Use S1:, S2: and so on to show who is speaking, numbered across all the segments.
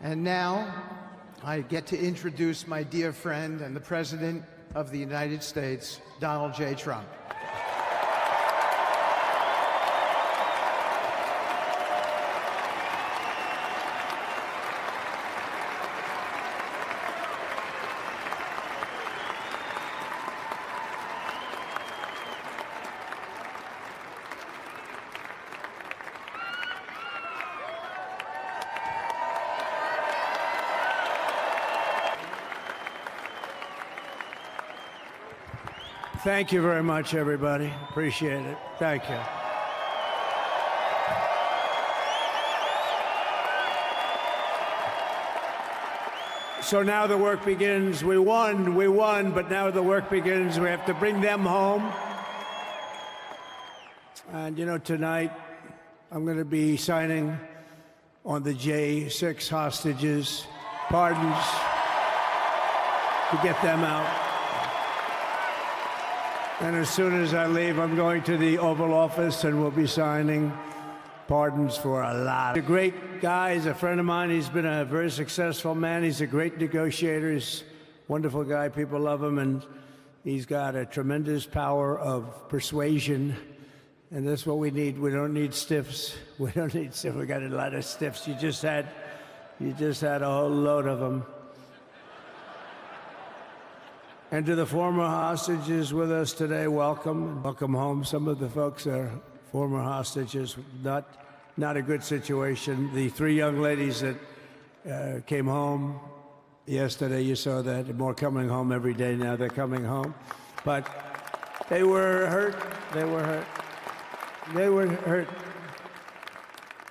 S1: And now, I get to introduce my dear friend and the President of the United States, Donald J. Trump.
S2: Thank you very much, everybody. Appreciate it. Thank you. So now the work begins. We won, but now the work begins. We have to bring them home. And, you know, tonight I'm going to be signing on the J6 hostages, pardons, to get them out. And as soon as I leave, I'm going to the Oval Office and we'll be signing pardons for a lot. He's a great guy. He's a friend of mine. He's been a very successful man. He's a great negotiator. He's a wonderful guy. People love him. And he's got a tremendous power of persuasion. And that's what we need. We don't need stiffs. We don't need stiffs. We got a lot of stiffs. You just had a whole load of them. And to the former hostages with us today, welcome. Welcome home. Some of the folks are former hostages. Not a good situation. The three young ladies that came home yesterday, you saw that. More coming home every day now. They're coming home. But they were hurt. They were hurt. They were hurt.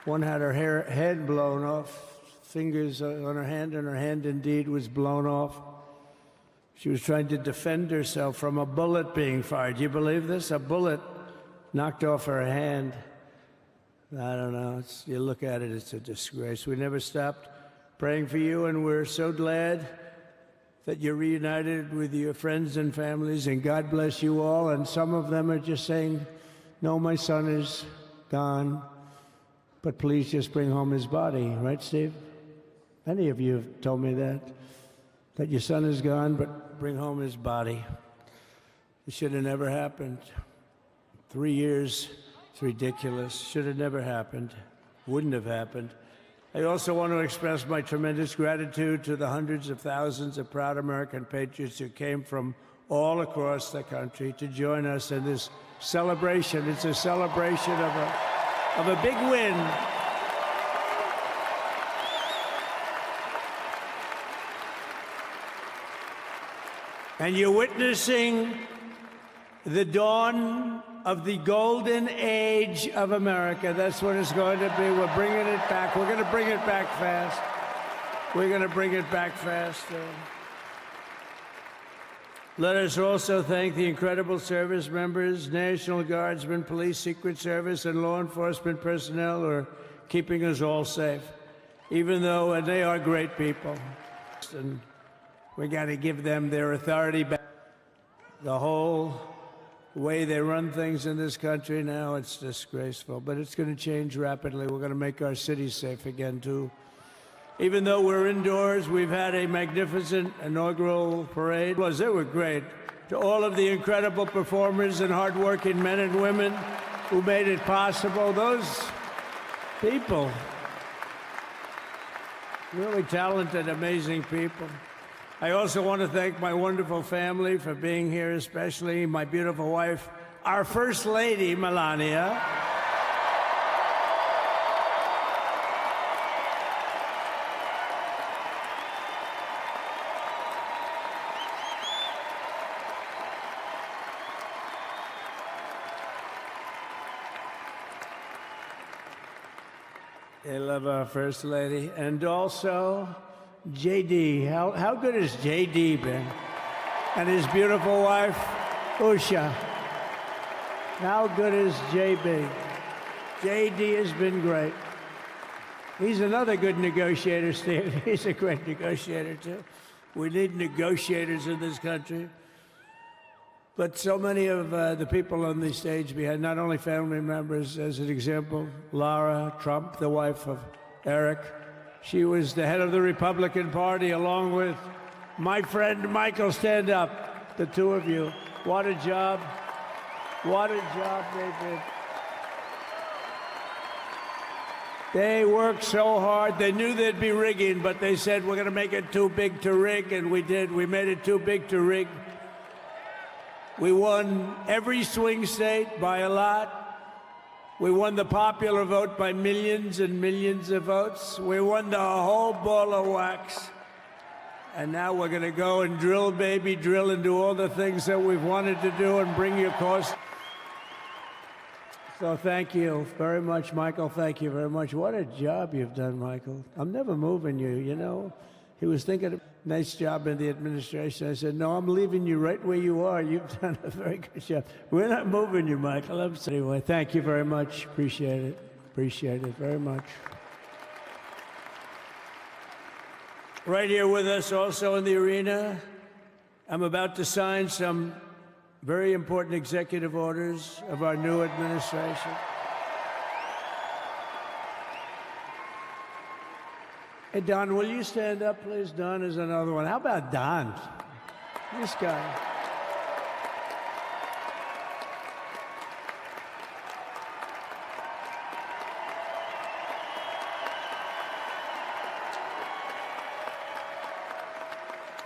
S2: One had her head blown off, fingers on her hand, and her hand indeed was blown off. She was trying to defend herself from a bullet being fired. Do you believe this? A bullet knocked off her hand. I don't know. You look at it, it's a disgrace. We never stopped praying for you, and we're so glad that you're reunited with your friends and families, and God bless you all. And some of them are just saying, no, my son is gone, but please just bring home his body. Right, Steve? Many of you have told me that your son is gone, but bring home his body. It should have never happened. 3 years, it's ridiculous. Should have never happened. Wouldn't have happened. I also want to express my tremendous gratitude to the hundreds of thousands of proud American patriots who came from all across the country to join us in this celebration. It's a celebration of a big win. And you're witnessing the dawn of the golden age of America. That's what it's going to be. We're bringing it back. We're going to bring it back fast. We're going to bring it back fast. Let us also thank the incredible service members, National Guardsmen, Police, Secret Service, and law enforcement personnel who are keeping us all safe, even though and they are great people. And we got to give them their authority back. The whole way they run things in this country now, it's disgraceful. But it's going to change rapidly. We're going to make our cities safe again, too. Even though we're indoors, we've had a magnificent inaugural parade. They were great. To all of the incredible performers and hardworking men and women who made it possible, those people, really talented, amazing people. I also want to thank my wonderful family for being here, especially my beautiful wife, our First Lady, Melania. I love our First Lady. And also JD. How good has JD been? And his beautiful wife, Usha. How good is JB? JD has been great. He's another good negotiator, Steve. He's a great negotiator, too. We need negotiators in this country. But so many of the people on the stage behind, not only family members, as an example, Lara Trump, the wife of Eric, She was the head of the Republican Party, along with my friend Michael. Stand up, the two of you. What a job. What a job they did. They worked so hard. They knew there'd be rigging, but they said, we're going to make it too big to rig, and we did. We made it too big to rig. We won every swing state by a lot. We won the popular vote by millions and millions of votes. We won the whole ball of wax. And now we're going to go and drill, baby, drill, and do all the things that we've wanted to do and bring you cost. So thank you very much, Michael. Thank you very much. What a job you've done, Michael. I'm never moving you, you know. He was thinking, nice job in the administration. I said, no, I'm leaving you right where you are. You've done a very good job. We're not moving you, Michael. Anyway, thank you very much. Appreciate it. Appreciate it very much. Right here with us also in the arena, I'm about to sign some very important executive orders of our new administration. Hey, Don, will you stand up, please? Don is another one. How about Don? This guy.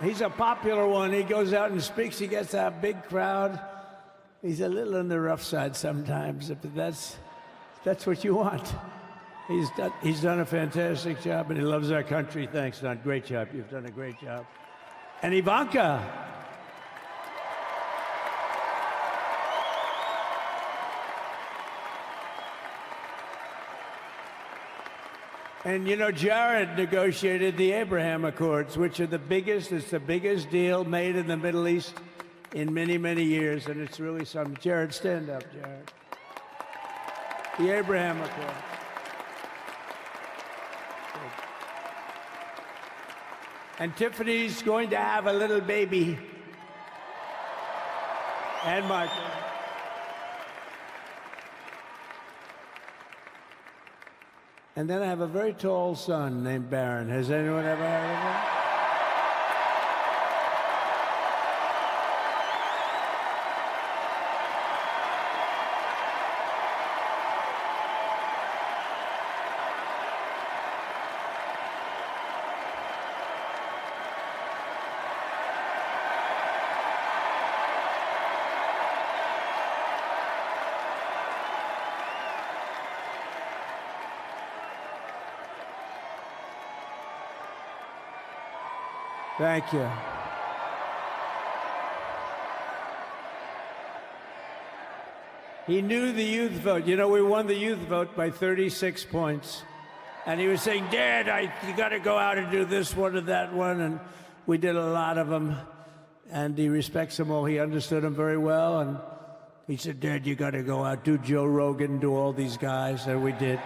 S2: He's a popular one. He goes out and speaks. He gets a big crowd. He's a little on the rough side sometimes, but that's what you want. He's done a fantastic job, and he loves our country. Thanks, Don. Great job. You've done a great job. And Ivanka. And, you know, Jared negotiated the Abraham Accords, which are it's the biggest deal made in the Middle East in many, many years, and it's really something. Jared, stand up, Jared. The Abraham Accords. And Tiffany's going to have a little baby. And Michael. And then I have a very tall son named Barron. Has anyone ever heard of him? Thank you. He knew the youth vote. You know, we won the youth vote by 36 points. And he was saying, Dad, you got to go out and do this one and that one. And we did a lot of them. And he respects them all. He understood them very well. And he said, Dad, you got to go out, do Joe Rogan, do all these guys. And we did.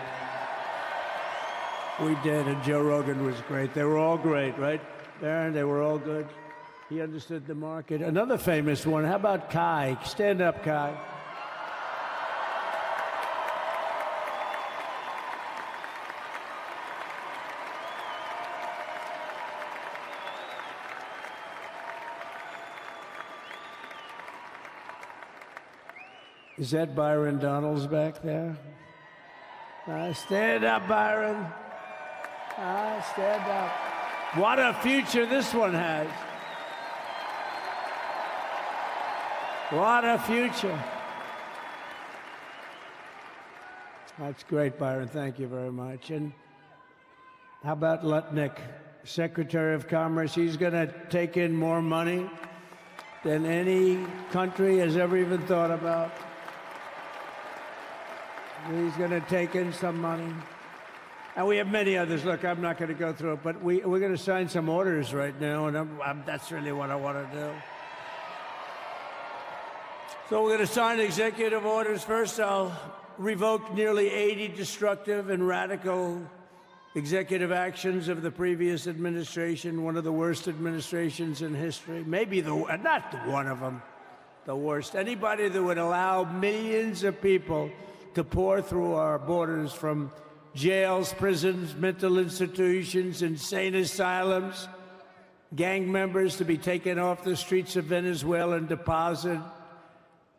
S2: We did. And Joe Rogan was great. They were all great, right? Aaron, they were all good. He understood the market. Another famous one, how about Kai? Stand up, Kai. Is that Byron Donalds back there? Stand up, Byron. Stand up. What a future this one has. What a future. That's great, Byron. Thank you very much. And how about Lutnick, Secretary of Commerce? He's going to take in more money than any country has ever even thought about. He's going to take in some money. And we have many others. Look, I'm not going to go through it, but we're going to sign some orders right now, and that's really what I want to do. So we're going to sign executive orders. First, I'll revoke nearly 80 destructive and radical executive actions of the previous administration, one of the worst administrations in history. Maybe not one of them, the worst. Anybody that would allow millions of people to pour through our borders from jails, prisons, mental institutions, insane asylums, gang members to be taken off the streets of Venezuela and deposited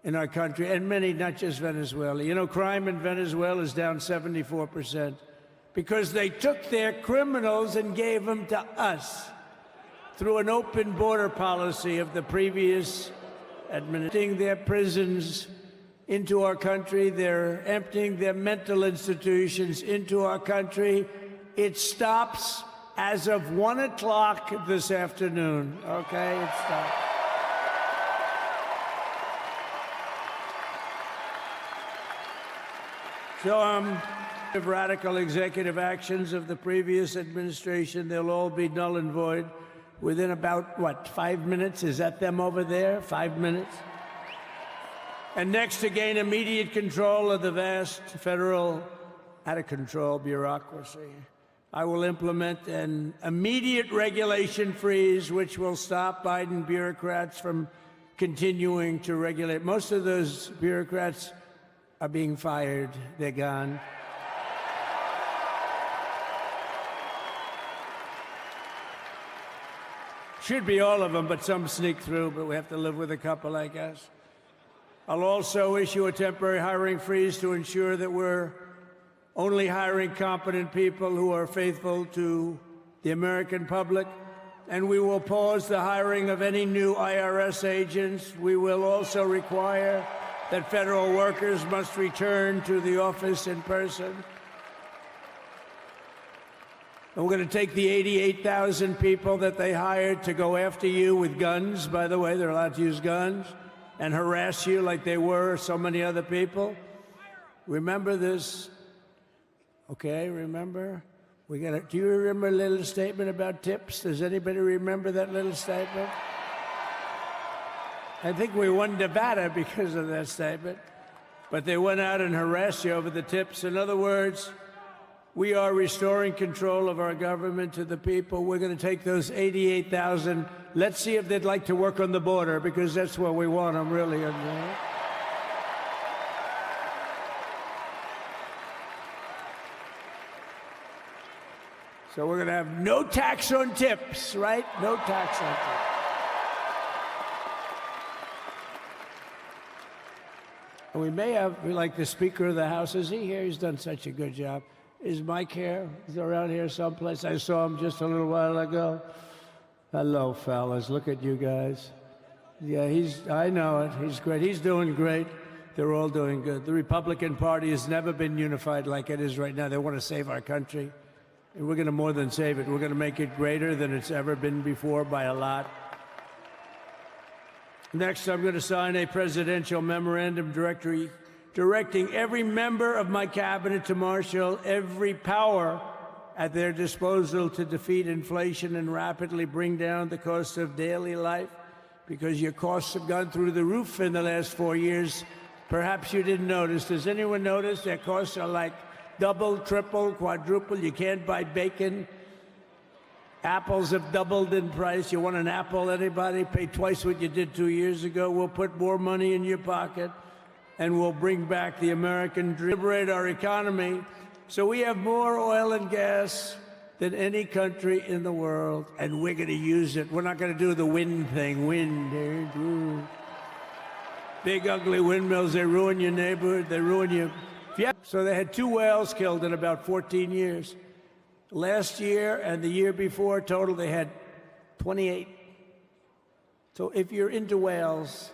S2: in our country, and many, not just Venezuela. You know, crime in Venezuela is down 74% because they took their criminals and gave them to us through an open border policy of the previous administration. Their prisons into our country, they're emptying their mental institutions into our country. It stops as of 1 o'clock this afternoon, okay? It stops. So of radical executive actions of the previous administration, they'll all be null and void within about, what, 5 minutes? Is that them over there? 5 minutes? And next, to gain immediate control of the vast federal, out-of-control bureaucracy, I will implement an immediate regulation freeze, which will stop Biden bureaucrats from continuing to regulate. Most of those bureaucrats are being fired. They're gone. Should be all of them, but some sneak through, but we have to live with a couple, I guess. I'll also issue a temporary hiring freeze to ensure that we're only hiring competent people who are faithful to the American public, and we will pause the hiring of any new IRS agents. We will also require that federal workers must return to the office in person. And we're going to take the 88,000 people that they hired to go after you with guns. By the way, they're allowed to use guns and harass you like they were so many other people. Remember this. Okay, remember? Do you remember a little statement about tips? Does anybody remember that little statement? I think we won Nevada because of that statement. But they went out and harassed you over the tips. In other words, we are restoring control of our government to the people. We're going to take those 88,000. Let's see if they'd like to work on the border, because that's where we want them, really. So we're going to have no tax on tips, right? No tax on tips. And we may have, like the Speaker of the House, is he here? He's done such a good job. Is Mike here? He's around here someplace. I saw him just a little while ago. Hello, fellas. Look at you guys. Yeah, I know it. He's great. He's doing great. They're all doing good. The Republican Party has never been unified like it is right now. They want to save our country. And we're going to more than save it. We're going to make it greater than it's ever been before by a lot. Next, I'm going to sign a presidential memorandum directing every member of my cabinet to marshal every power at their disposal to defeat inflation and rapidly bring down the cost of daily life, because your costs have gone through the roof in the last 4 years. Perhaps you didn't notice. Does anyone notice their costs are like double, triple, quadruple? You can't buy bacon. Apples have doubled in price. You want an apple, anybody? Pay twice what you did 2 years ago. We'll put more money in your pocket, and we'll bring back the American dream, liberate our economy. So we have more oil and gas than any country in the world, and we're going to use it. We're not going to do the wind thing. Wind. Big, ugly windmills, they ruin your neighborhood. They ruin you. Yeah. So they had 2 whales killed in about 14 years. Last year and the year before, total, they had 28. So if you're into whales,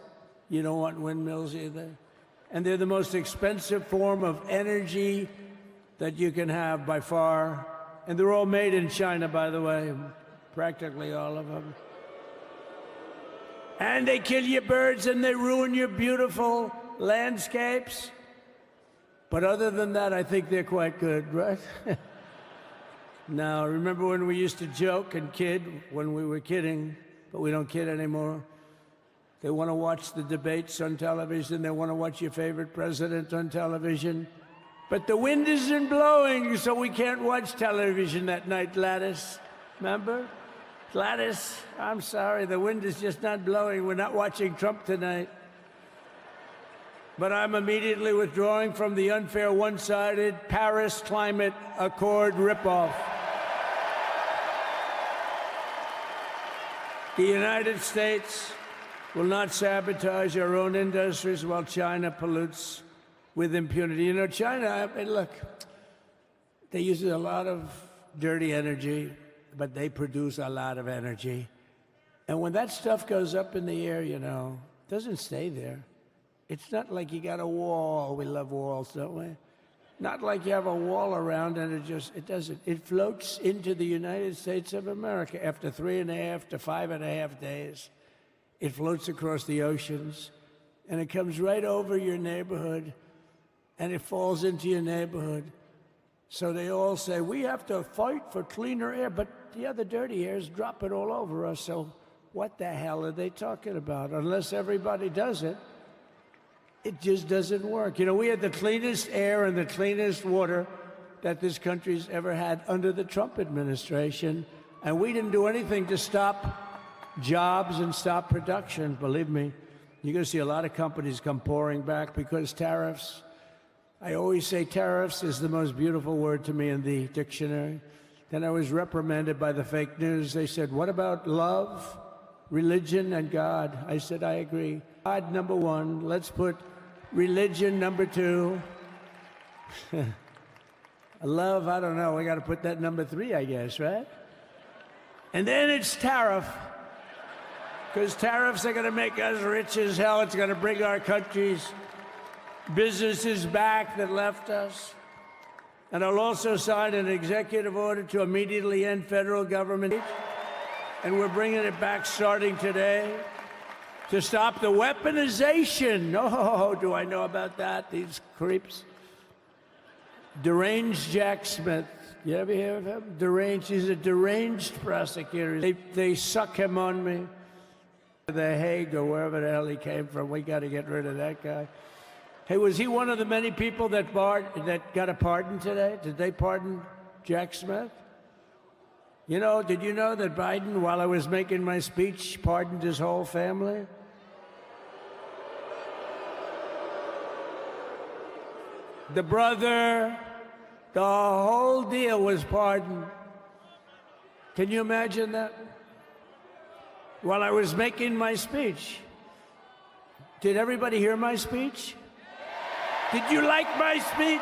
S2: you don't want windmills either. And they're the most expensive form of energy that you can have by far. And they're all made in China, by the way, practically all of them. And they kill your birds and they ruin your beautiful landscapes. But other than that, I think they're quite good, right? Now, remember when we used to joke and kid when we were kidding, but we don't kid anymore? They want to watch the debates on television. They want to watch your favorite president on television. But the wind isn't blowing, so we can't watch television that night, Gladys. Remember? Gladys, I'm sorry, the wind is just not blowing. We're not watching Trump tonight. but I'm immediately withdrawing from the unfair, one-sided Paris Climate Accord ripoff. The United States will not sabotage our own industries while China pollutes with impunity. You know, China, I mean, look, they use a lot of dirty energy, but they produce a lot of energy. And when that stuff goes up in the air, you know, it doesn't stay there. It's not like you got a wall. We love walls, don't we? Not like you have a wall around and it doesn't. It floats into the United States of America after 3.5 to 5.5 days. It floats across the oceans and it comes right over your neighborhood and it falls into your neighborhood. So they all say, we have to fight for cleaner air, but the other dirty air is dropping all over us. So what the hell are they talking about? Unless everybody does it, it just doesn't work. You know, we had the cleanest air and the cleanest water that this country's ever had under the Trump administration, and we didn't do anything to stop jobs and stop production. Believe me, you're going to see a lot of companies come pouring back because tariffs. I always say tariffs is the most beautiful word to me in the dictionary. Then I was reprimanded by the fake news. They said, what about love, religion, and God? I said, I agree. God, number one. Let's put religion, number two. Love, I don't know. We got to put that number 3, I guess, right? And then it's tariff. Because tariffs are going to make us rich as hell. It's going to bring our country's businesses back that left us. And I'll also sign an executive order to immediately end federal government. And we're bringing it back starting today to stop the weaponization. Oh, do I know about that? These creeps. Deranged Jack Smith. You ever hear of him? Deranged. He's a deranged prosecutor. They suck him on me. The Hague or wherever the hell he came from. We got to get rid of that guy. Hey, was he one of the many people that got a pardon today? Did they pardon Jack Smith? You know, did you know that Biden, while I was making my speech, pardoned his whole family? The brother, the whole deal was pardoned. Can you imagine that? While I was making my speech. Did everybody hear my speech? Did you like my speech?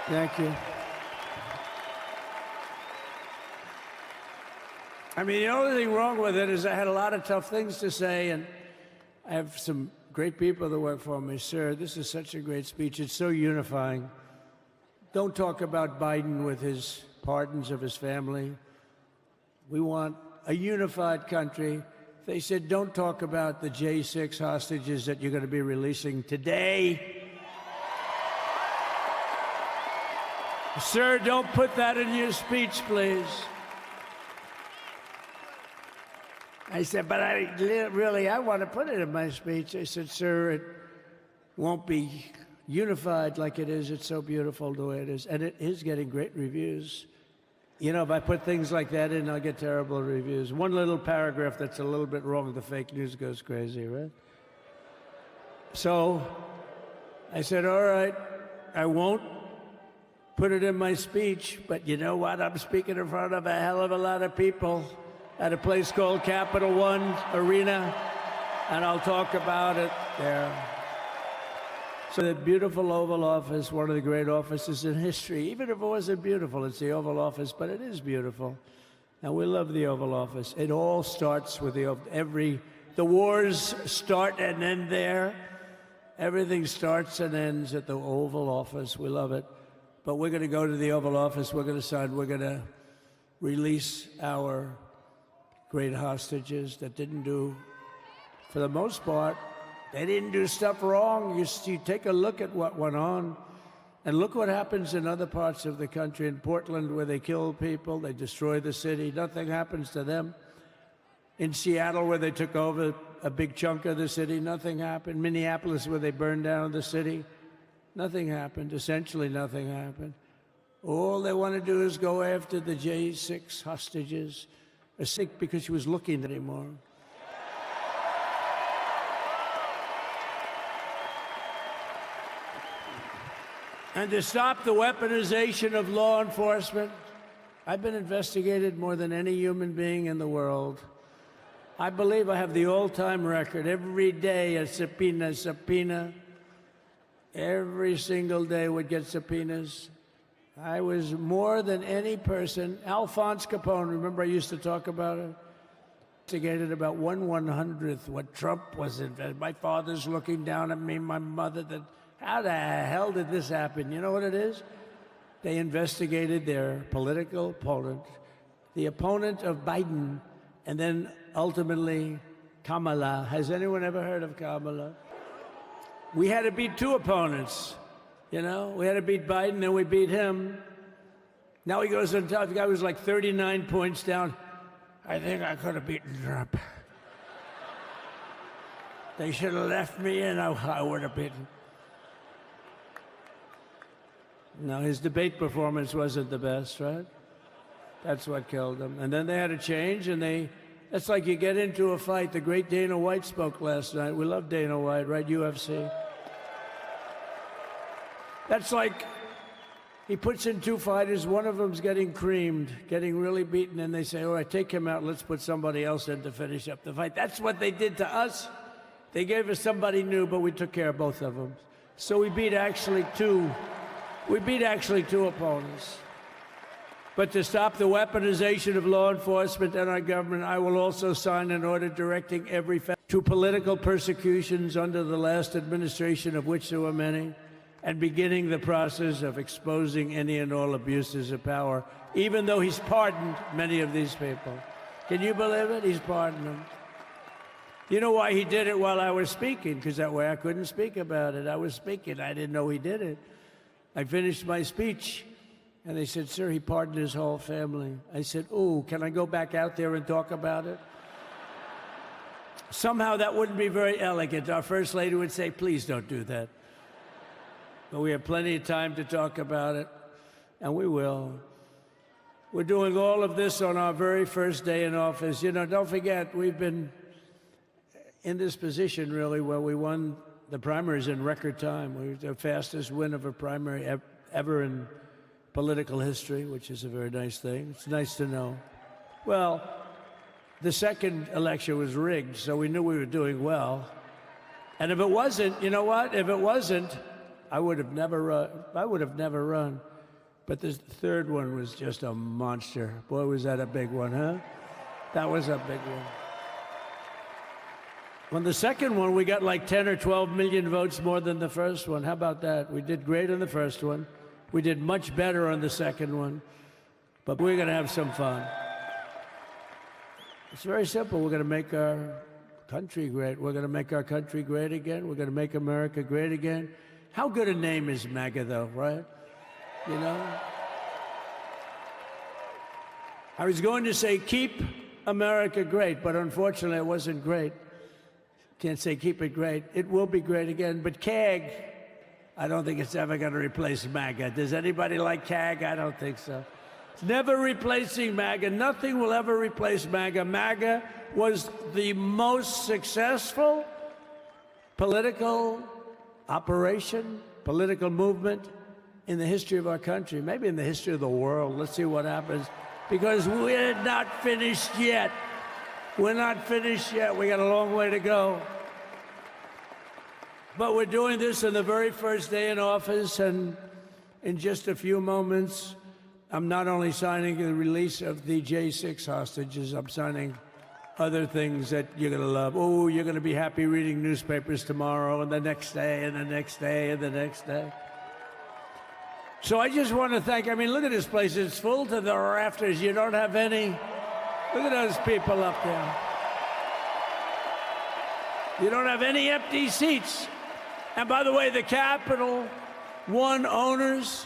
S2: Thank you. I mean, the only thing wrong with it is I had a lot of tough things to say, and I have some great people that work for me. Sir, this is such a great speech. It's so unifying. Don't talk about Biden with his pardons of his family. We want a unified country. They said, don't talk about the J6 hostages that you're going to be releasing today. Sir, don't put that in your speech, please. I said, but I want to put it in my speech. I said, sir, it won't be unified like it is. It's so beautiful the way it is. And it is getting great reviews. You know, if I put things like that in, I'll get terrible reviews. One little paragraph that's a little bit wrong, the fake news goes crazy, right? So I said, all right, I won't put it in my speech, but you know what? I'm speaking in front of a hell of a lot of people at a place called Capital One Arena, and I'll talk about it there. So the beautiful Oval Office, one of the great offices in history. Even if it wasn't beautiful, it's the Oval Office, but it is beautiful. And we love the Oval Office. It all starts with the wars start and end there. Everything starts and ends at the Oval Office. We love it. But we're going to go to the Oval Office. We're going to sign. We're going to release our great hostages that didn't do, for the most part, they didn't do stuff wrong. You take a look at what went on, and look what happens in other parts of the country. In Portland, where they kill people, they destroy the city, nothing happens to them. In Seattle, where they took over a big chunk of the city, nothing happened. Minneapolis, where they burned down the city, nothing happened. Essentially, nothing happened. All they want to do is go after the J6 hostages. Sick because she was looking anymore. And to stop the weaponization of law enforcement, I've been investigated more than any human being in the world. I believe I have the all-time record. Every day a subpoena. Every single day would get subpoenas. I was more than any person. Alphonse Capone, remember I used to talk about it? Investigated about 1/100th what Trump was investigated. My father's looking down at me, my mother, that how the hell did this happen? You know what it is? They investigated their political opponent, the opponent of Biden, and then ultimately Kamala. Has anyone ever heard of Kamala? We had to beat two opponents. You know, we had to beat Biden, then we beat him. Now he goes on top. The guy was like 39 points down. I think I could have beaten Trump. They should have left me in. I would have beaten. No, his debate performance wasn't the best, right? That's what killed him. And then they had to change, and that's like you get into a fight. The great Dana White spoke last night. We love Dana White, right? UFC. That's like he puts in two fighters, one of them's getting creamed, getting really beaten, and they say, all right, take him out, let's put somebody else in to finish up the fight. That's what they did to us. They gave us somebody new, but we took care of both of them. So we beat actually two opponents. But to stop the weaponization of law enforcement and our government, I will also sign an order directing every to political persecutions under the last administration, of which there were many, and beginning the process of exposing any and all abuses of power, even though he's pardoned many of these people. Can you believe it? He's pardoned them. You know why he did it while I was speaking? Because that way I couldn't speak about it. I was speaking. I didn't know he did it. I finished my speech, and they said, sir, he pardoned his whole family. I said, oh, can I go back out there and talk about it? Somehow that wouldn't be very elegant. Our First Lady would say, please don't do that. But we have plenty of time to talk about it, and we will. We're doing all of this on our very first day in office. You know, don't forget, we've been in this position, really, where we won the primaries in record time. We were the fastest win of a primary ever in political history, which is a very nice thing. It's nice to know. Well, the second election was rigged, so we knew we were doing well. And if it wasn't, you know what? If it wasn't, I would have never run. But the third one was just a monster. Boy, was that a big one, huh? That was a big one. On the second one, we got like 10 or 12 million votes more than the first one. How about that? We did great on the first one. We did much better on the second one. But we're going to have some fun. It's very simple. We're going to make our country great. We're going to make our country great again. We're going to make America great again. How good a name is MAGA, though, right? You know? I was going to say, keep America great, but unfortunately it wasn't great. Can't say keep it great. It will be great again. But CAG, I don't think it's ever going to replace MAGA. Does anybody like CAG? I don't think so. It's never replacing MAGA. Nothing will ever replace MAGA. MAGA was the most successful political operation, political movement in the history of our country, maybe in the history of the world. Let's see what happens. Because we're not finished yet. We're not finished yet. We got a long way to go. But we're doing this on the very first day in office, and in just a few moments, I'm not only signing the release of the J6 hostages, I'm signing other things that you're going to love. Oh, you're going to be happy reading newspapers tomorrow, and the next day, and the next day, and the next day. So I just want to thank, I mean, look at this place. It's full to the rafters. You don't have any. Look at those people up there. You don't have any empty seats. And by the way, the Capital One owners,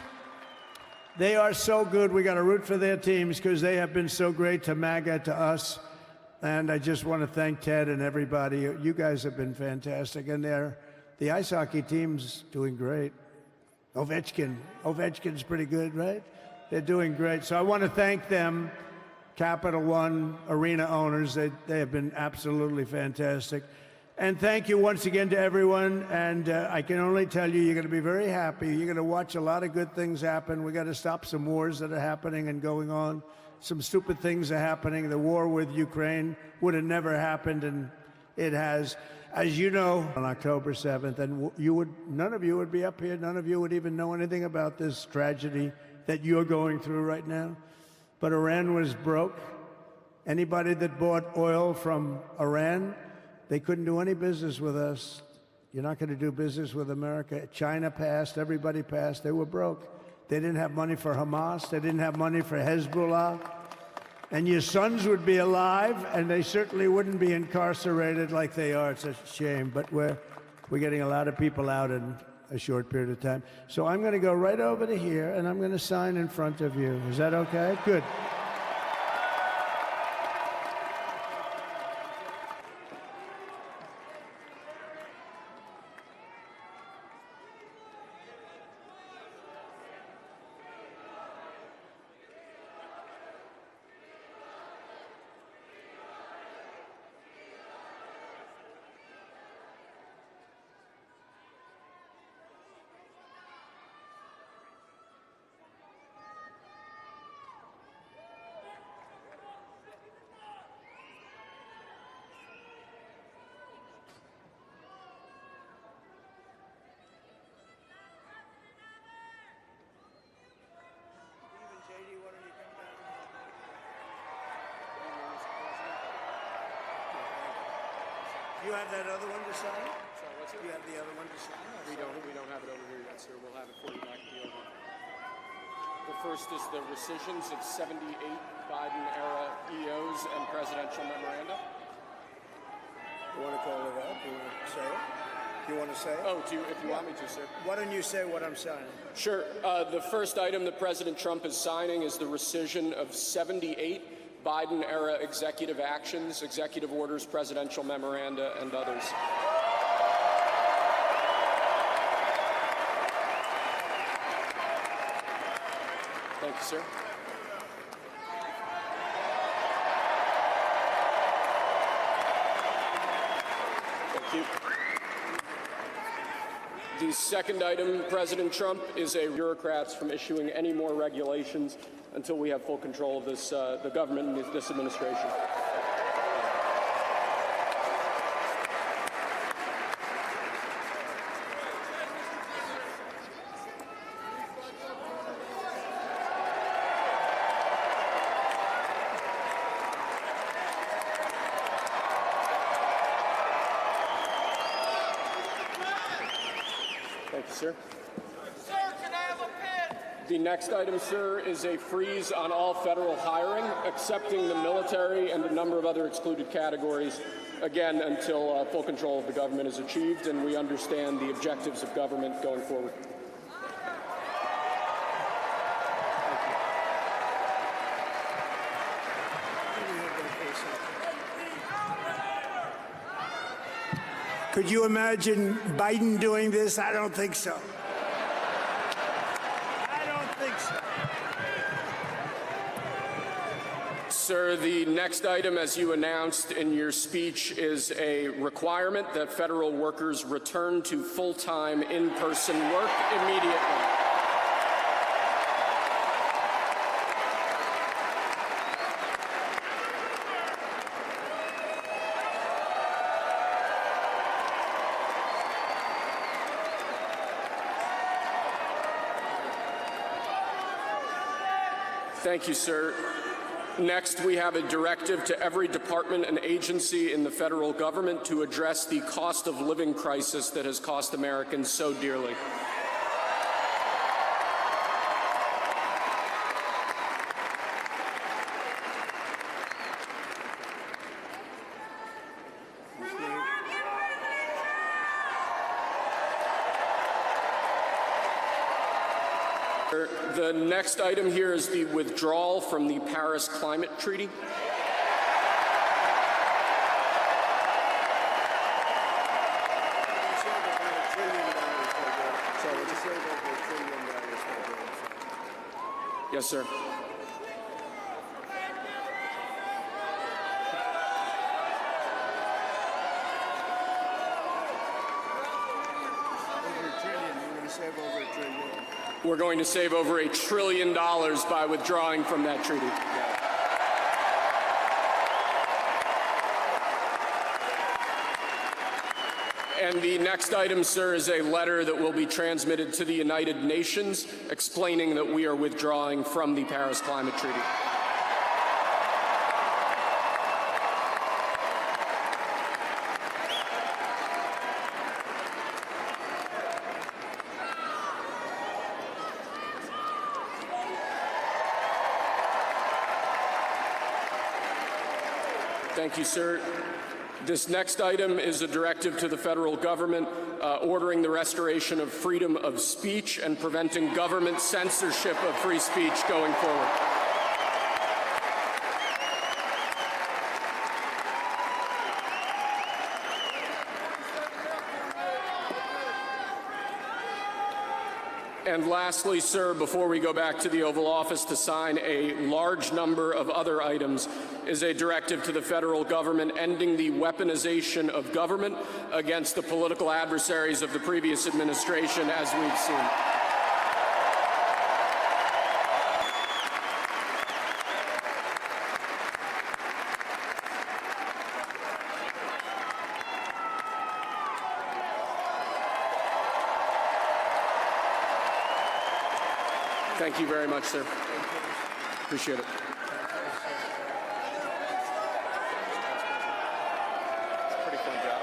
S2: they are so good. We got to root for their teams because they have been so great to MAGA, to us. And I just want to thank Ted and everybody. You guys have been fantastic. And the ice hockey team's doing great. Ovechkin's pretty good, right? They're doing great. So I want to thank them, Capital One Arena owners. They have been absolutely fantastic. And thank you once again to everyone. And I can only tell you, you're going to be very happy. You're going to watch a lot of good things happen. We got to stop some wars that are happening and going on. Some stupid things are happening. The war with Ukraine would have never happened, and it has. As you know, on October 7th, and none of you would be up here. None of you would even know anything about this tragedy that you're going through right now. But Iran was broke. Anybody that bought oil from Iran, they couldn't do any business with us. You're not going to do business with America. China passed. Everybody passed. They were broke. They didn't have money for Hamas. They didn't have money for Hezbollah. And your sons would be alive, and they certainly wouldn't be incarcerated like they are. It's a shame. But we're getting a lot of people out in a short period of time. So I'm going to go right over to here, and I'm going to sign in front of you. Is that okay? Good. You have that other one to sign?
S3: Sorry, what's it?
S2: You have the other one to sign?
S3: We don't have it over here yet, sir. We'll have it for you back at the over. The first is the rescissions of 78 Biden-era EOs and presidential memoranda.
S2: You want to call it out? You want to say it? You want to say it?
S3: Oh, if you want me to, sir.
S2: Why don't you say what I'm signing?
S3: Sure. The first item that President Trump is signing is the rescission of 78 Biden-era executive actions, executive orders, presidential memoranda, and others. Thank you, sir. Thank you. The second item, President Trump, is a bureaucrats from issuing any more regulations until we have full control of this, the government and this administration. Thank you, sir.
S4: Sir, can I have a pen?
S3: The next item, sir, is a freeze on all federal hiring, excepting the military and a number of other excluded categories, again, until full control of the government is achieved and we understand the objectives of government going forward.
S2: Could you imagine Biden doing this? I don't think so. I don't think so.
S3: Sir, the next item, as you announced in your speech, is a requirement that federal workers return to full-time in-person work immediately. Thank you, sir. Next, we have a directive to every department and agency in the federal government to address the cost of living crisis that has cost Americans so dearly. The next item here is the withdrawal from the Paris Climate Treaty. Yes, Yes, sir. We're going to save over $1 trillion by withdrawing from that treaty. And the next item, sir, is a letter that will be transmitted to the United Nations explaining that we are withdrawing from the Paris Climate Treaty. Thank you, sir. This next item is a directive to the federal government ordering the restoration of freedom of speech and preventing government censorship of free speech going forward. And lastly, sir, before we go back to the Oval Office to sign a large number of other items, is a directive to the federal government ending the weaponization of government against the political adversaries of the previous administration, as we've seen. Thank you very much, sir. Appreciate it. Pretty fun job.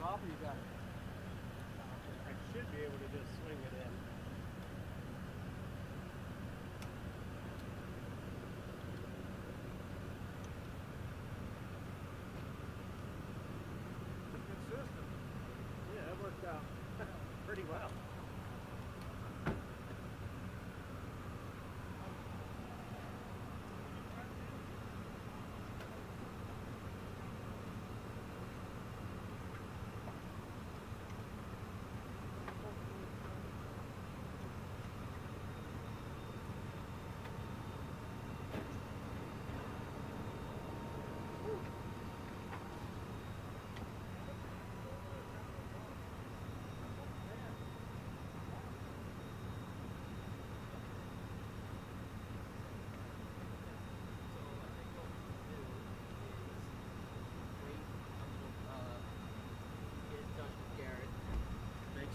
S2: off, or you got it? I should be able to just swing it in. Good system. Yeah, it worked out pretty well.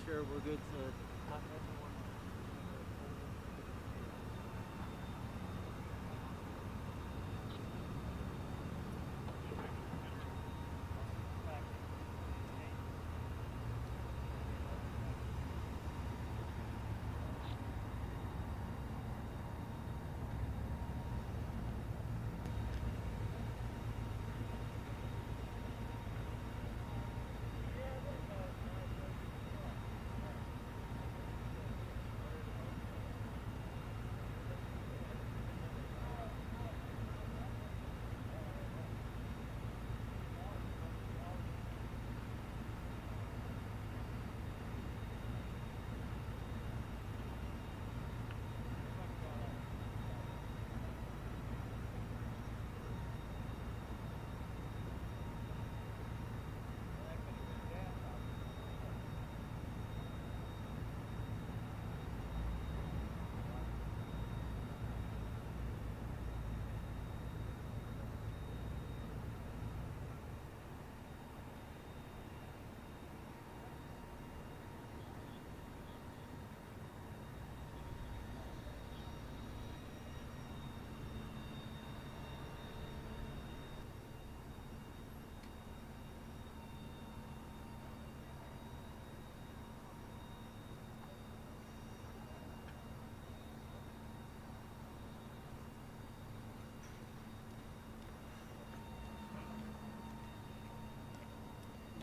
S5: Sure we're good to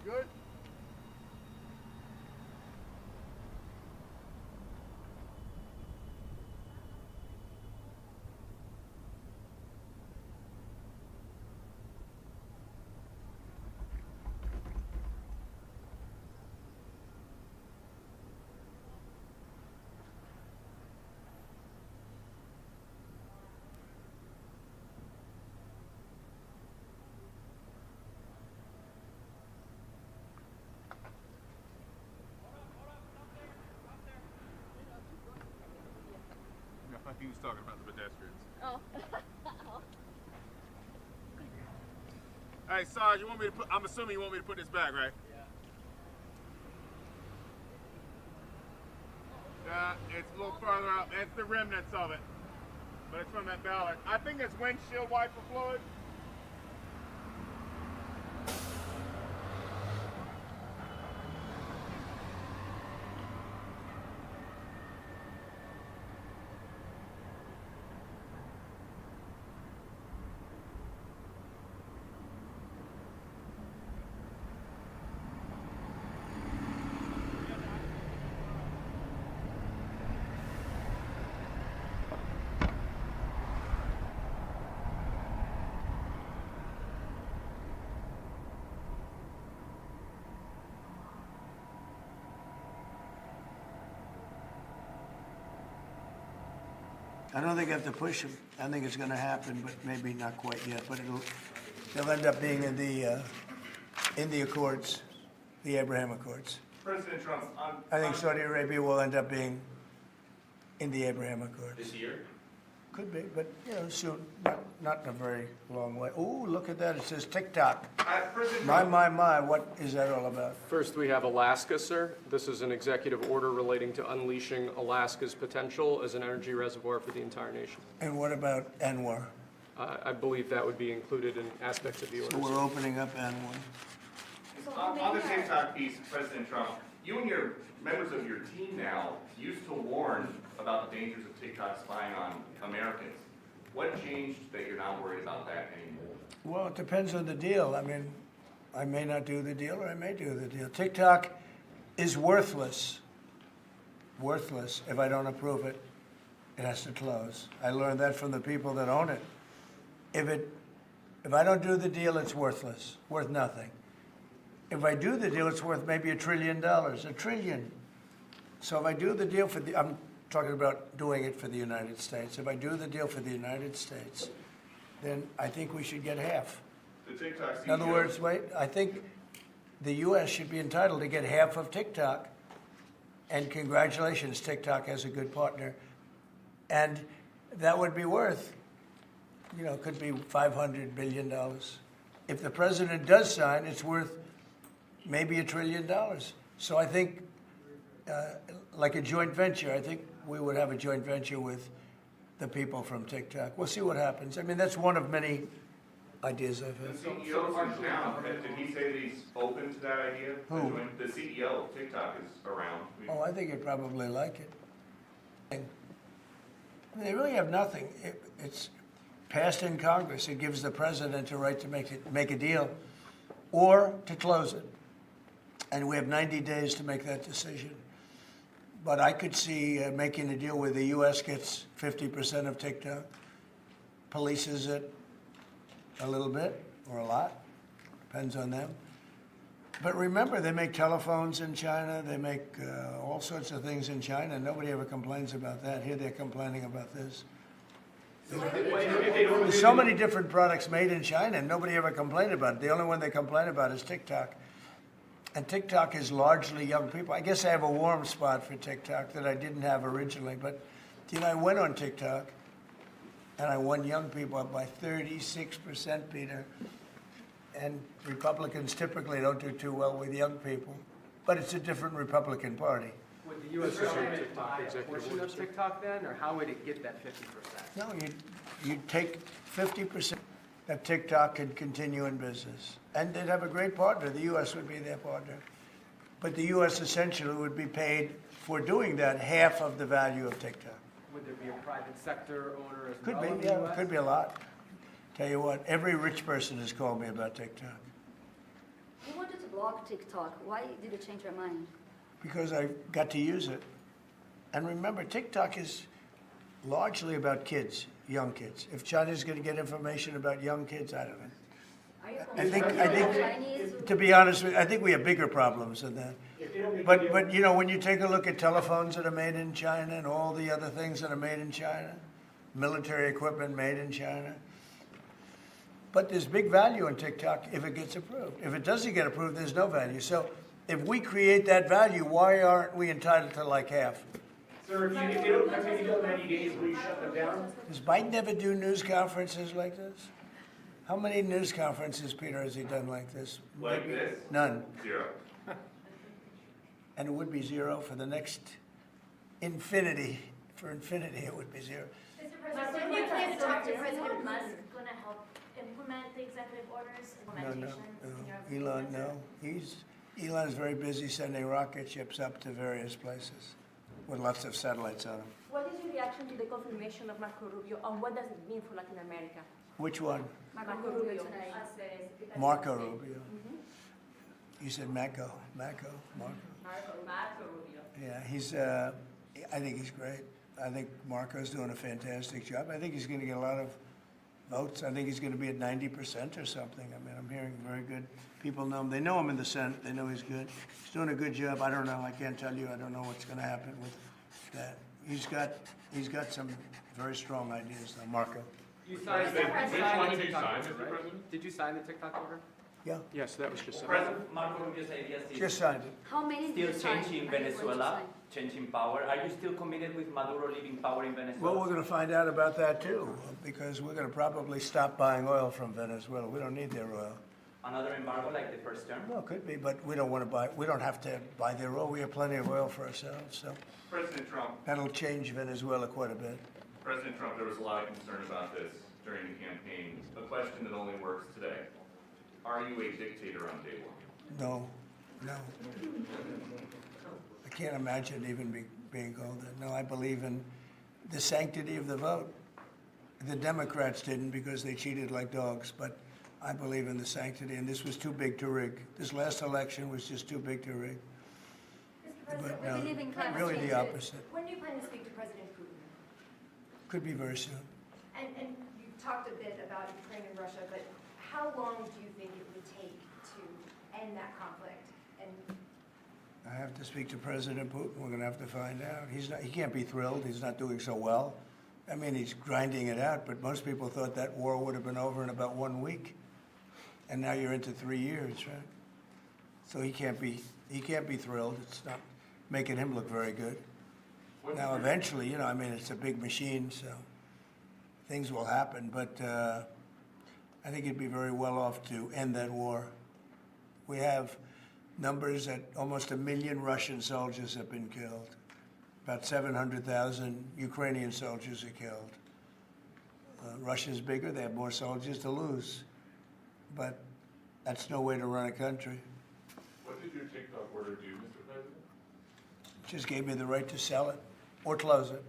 S1: Good?
S6: He was talking about the pedestrians.
S7: Oh.
S6: Hey, Sarge, you want me to put? I'm assuming you want me to put this back, right? Yeah. It's a little further out. It's the remnants of it, but it's from that Ballard. I think it's windshield wiper fluid.
S2: I don't think I have to push them. I think it's going to happen, but maybe not quite yet. But they'll end up being in the Accords, the Abraham Accords.
S6: President Trump,
S2: I think Saudi Arabia will end up being in the Abraham Accords.
S6: this year.
S2: Could be, but soon. Not in a very long way. Oh, look at that! It says TikTok.
S6: President
S2: My! What is that all about?
S3: First, we have Alaska, sir. This is an executive order relating to unleashing Alaska's potential as an energy reservoir for the entire nation.
S2: And what about Anwar?
S3: I believe that would be included in aspects of the
S2: So
S3: order.
S2: we're opening up Anwar.
S5: On the TikTok piece, President Trump, you and your members of your team now used to warn about the dangers of TikTok spying on Americans. What changed that you're not worried about that anymore?
S2: Well, it depends on the deal. I mean, I may not do the deal or I may do the deal. TikTok is worthless if I don't approve it. It has to close. I learned that from the people that own it. If I don't do the deal, it's worthless, worth nothing. If I do the deal, it's worth maybe $1 trillion, $1 trillion. So if I do the deal I'm talking about doing it for the United States. If I do the deal for the United States, then I think we should get half.
S5: The TikTok CEO,
S2: In other words, I think the U.S. should be entitled to get half of TikTok. And congratulations, TikTok has a good partner. And that would be worth, could be $500 billion. If the president does sign, it's worth maybe $1 trillion. So I think, like a joint venture, I think we would have a joint venture with the people from TikTok. We'll see what happens. I mean, that's one of many ideas I've had.
S5: the CEO is now. Did he say that he's open to that idea?
S2: Who?
S5: The CEO of TikTok is around.
S2: Oh, I think you'd probably like it. I mean, they really have nothing. It's passed in Congress. It gives the president a right to make a deal or to close it. And we have 90 days to make that decision. But I could see making a deal where the U.S. gets 50% of TikTok, polices it a little bit or a lot, depends on them. But remember, they make telephones in China. They make all sorts of things in China. Nobody ever complains about that. Here they're complaining about this. There's so many different products made in China, and nobody ever complained about it. The only one they complain about is TikTok. And TikTok is largely young people. I guess I have a warm spot for TikTok that I didn't have originally. But, I went on TikTok, and I won young people up by 36%, Peter. And Republicans typically don't do too well with young people. But it's a different Republican Party.
S7: Would the U.S. government buy a portion of TikTok then, or how would it get that 50%?
S2: No, you'd take 50% that TikTok could continue in business. And they'd have a great partner. The U.S. would be their partner. But the U.S. essentially would be paid for doing that half of the value of TikTok.
S7: Would there be a private sector owner as
S2: Could
S7: well in
S2: be,
S7: the
S2: yeah,
S7: U.S.?
S2: could be a lot. Tell you what, every rich person has called me about TikTok.
S8: You wanted to block TikTok. Why did you change your mind?
S2: Because I got to use it. And remember, TikTok is largely about kids, young kids. If China's going to get information about young kids, I don't know.
S8: Are you
S2: I think,
S8: Chinese?
S2: to be honest with you, I think we have bigger problems than that. But when you take a look at telephones that are made in China and all the other things that are made in China, military equipment made in China, but there's big value in TikTok if it gets approved. If it doesn't get approved, there's no value. So if we create that value, why aren't we entitled to like half?
S9: Sir, if they don't continue till 90 days, will you shut them down?
S2: Does Biden ever do news conferences like this? How many news conferences, Peter, has he done like this?
S5: Like this?
S2: None.
S5: 0.
S2: And it would be 0 for the next infinity. For infinity, it would be 0.
S10: Mr. President, can you please talk to President Musk going to help implement the executive orders implementation?
S2: No. Elon, no. Elon's very busy sending rocket ships up to various places with lots of satellites on them.
S10: What is your reaction to the confirmation of Marco Rubio, and what does it mean for Latin America?
S2: Which one?
S10: Marco Rubio.
S2: Marco Rubio. You said Marco. Marco.
S10: Rubio.
S2: Yeah, I think he's great. I think Marco's doing a fantastic job. I think he's going to get a lot of votes. I think he's going to be at 90% or something. I mean, I'm hearing very good. People know him. They know him in the Senate. They know he's good. He's doing a good job. I don't know. I can't tell you. I don't know what's going to happen with that. He's got some very strong ideas, though, Marco.
S7: You signed the TikTok order, right? Did you sign the TikTok order?
S2: Yeah,
S3: Yes, that was just.
S9: President Marco Rubio's ideas is
S2: just signed it.
S8: How many
S9: still
S8: did you sign?
S9: changing
S8: Are you going to
S9: Venezuela,
S8: sign?
S9: changing power. Are you still committed with Maduro leaving power in Venezuela?
S2: Well, we're going to find out about that, too, because we're going to probably stop buying oil from Venezuela. We don't need their oil.
S9: Another embargo like the first term?
S2: Well, it could be, but we don't want to buy. We don't have to buy their oil. We have plenty of oil for ourselves, so
S5: President Trump,
S2: that'll change Venezuela quite a bit.
S5: President Trump, there was a lot of concern about this during the campaign. A question that only works today. Are you a dictator on day one?
S2: No, no. I can't imagine even being called that. No, I believe in the sanctity of the vote. The Democrats didn't because they cheated like dogs, but I believe in the sanctity, and this was too big to rig. This last election was just too big to rig. But
S8: We believe in climate
S2: really
S8: change.
S2: the opposite.
S11: When do you plan to speak to President Putin?
S2: Could be very soon.
S11: And you talked a bit about Ukraine and Russia, but how long do you think it would take to end that conflict? And
S2: I have to speak to President Putin. We're going to have to find out. He can't be thrilled. He's not doing so well. I mean, he's grinding it out, but most people thought that war would have been over in about 1 week. And now you're into 3 years, right? So he can't be thrilled. It's not making him look very good. Now, eventually, I mean, it's a big machine, so things will happen. But I think he'd be very well off to end that war. We have numbers that almost 1 million Russian soldiers have been killed. About 700,000 Ukrainian soldiers are killed. Russia's bigger. They have more soldiers to lose. But that's no way to run a country.
S6: What did your TikTok order do, Mr. President?
S2: Just gave me the right to sell it or close it.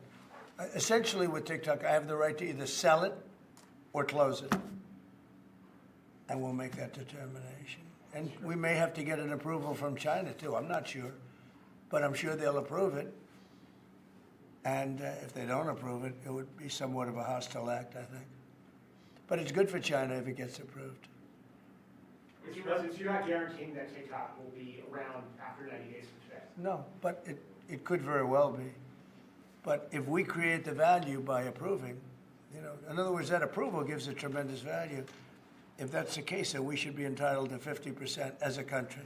S2: Essentially with TikTok, I have the right to either sell it or close it. And we'll make that determination. And we may have to get an approval from China too, I'm not sure. But I'm sure they'll approve it. And if they don't approve it, it would be somewhat of a hostile act, I think. But it's good for China if it gets approved.
S9: Mr. President, so you're not guaranteeing that TikTok will be around after 90 days from today?
S2: No, but it could very well be. But if we create the value by approving, in other words, that approval gives it tremendous value. If that's the case, then we should be entitled to 50% as a country.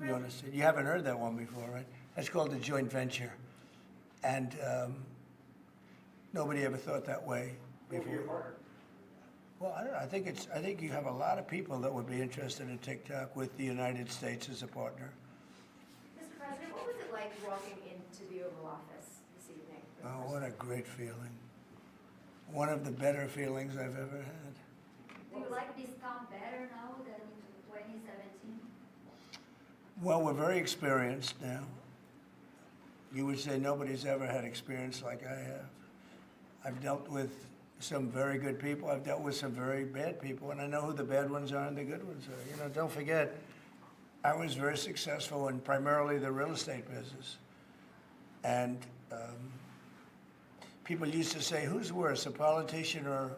S2: You understand? You haven't heard that one before, right? That's called a joint venture. And nobody ever thought that way before. Well, I don't know. I think you have a lot of people that would be interested in TikTok with the United States as a partner.
S11: Mr. President, what was it like walking into the Oval Office this evening?
S2: Oh, what a great feeling. One of the better feelings I've ever had.
S8: Do you like this town better now than in 2017?
S2: Well, we're very experienced now. You would say nobody's ever had experience like I have. I've dealt with some very good people. I've dealt with some very bad people, and I know who the bad ones are and the good ones are. Don't forget, I was very successful in primarily the real estate business. And people used to say, who's worse, a politician or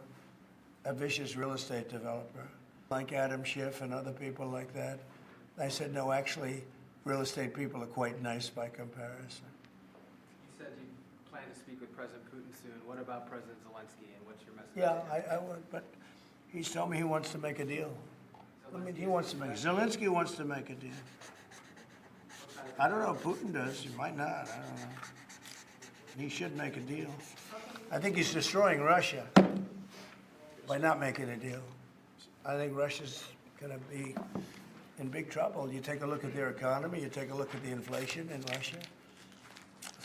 S2: a vicious real estate developer? Like Adam Schiff and other people like that. I said, no, actually, real estate people are quite nice by comparison.
S7: You said you plan to speak with President Putin soon. What about President Zelensky, and what's your message?
S2: Yeah, I would, but he's told me he wants to make a deal. I mean, he wants to make, Zelensky wants to make a deal. I don't know if Putin does, he might not, I don't know. He should make a deal. I think he's destroying Russia by not making a deal. I think Russia's going to be in big trouble. You take a look at their economy, you take a look at the inflation in Russia.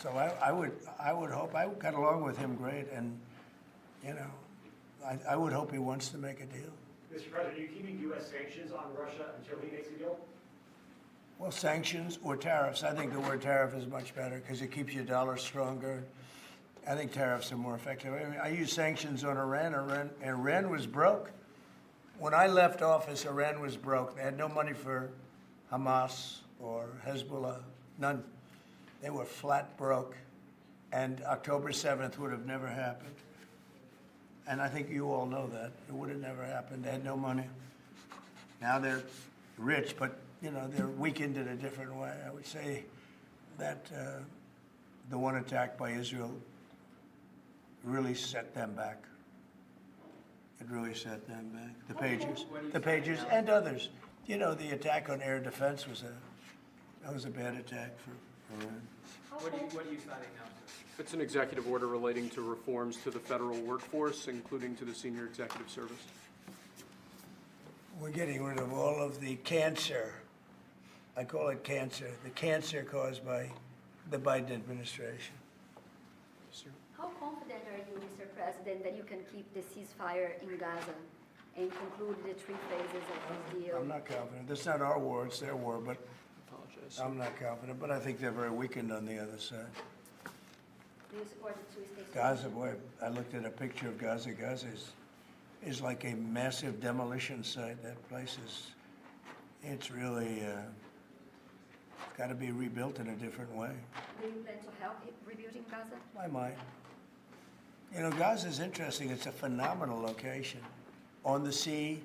S2: So I would hope, I got along with him great, and, I would hope he wants to make a deal.
S9: Mr. President, are you keeping U.S. sanctions on Russia until he makes a deal?
S2: Well, sanctions or tariffs. I think the word tariff is much better because it keeps your dollar stronger. I think tariffs are more effective. I mean, I use sanctions on Iran. Iran was broke. When I left office, Iran was broke. They had no money for Hamas or Hezbollah, none. They were flat broke. And October 7th would have never happened. And I think you all know that. It would have never happened. They had no money. Now they're rich, but, they're weakened in a different way. I would say that the one attack by Israel really set them back. It really set them back. The Pagers, and others. The attack on air defense was a bad attack for Iran.
S7: What are you signing now, sir?
S3: It's an executive order relating to reforms to the federal workforce, including to the senior executive service.
S2: We're getting rid of all of the cancer. I call it cancer. The cancer caused by the Biden administration.
S8: How confident are you, Mr. President, that you can keep the ceasefire in Gaza? and conclude the 3 phases of this deal?
S2: I'm not confident. It's not our war, it's their war, but I'm not confident. But I think they're very weakened on the other side.
S8: Do you support the 2-state solution?
S2: Gaza, boy, I looked at a picture of Gaza. Gaza is like a massive demolition site. That place it's really got to be rebuilt in a different way.
S8: Do you plan to help rebuilding Gaza?
S2: I might. You know, Gaza is interesting. It's a phenomenal location. On the sea,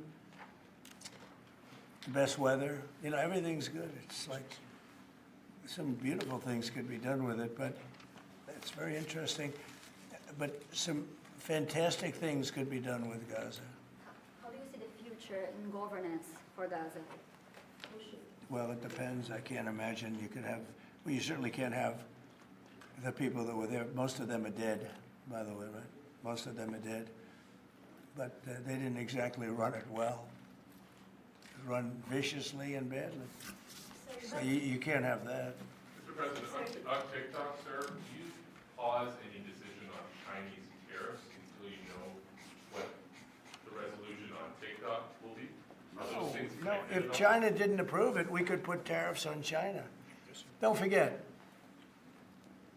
S2: the best weather. You know, everything's good. It's like some beautiful things could be done with it, but it's very interesting. But some fantastic things could be done with Gaza.
S8: How do you see the future in governance for Gaza?
S2: Well, it depends. I can't imagine you could have, well, you certainly can't have the people that were there. Most of them are dead, by the way, right? Most of them are dead. But they didn't exactly run it well. Run viciously and badly. So you can't have that.
S12: Mr. President, on TikTok, sir, do you pause any decision on Chinese tariffs until you know what the resolution on TikTok will be? Are those things
S2: No,
S12: connected
S2: if
S12: at all?
S2: China didn't approve it, we could put tariffs on China. Don't forget,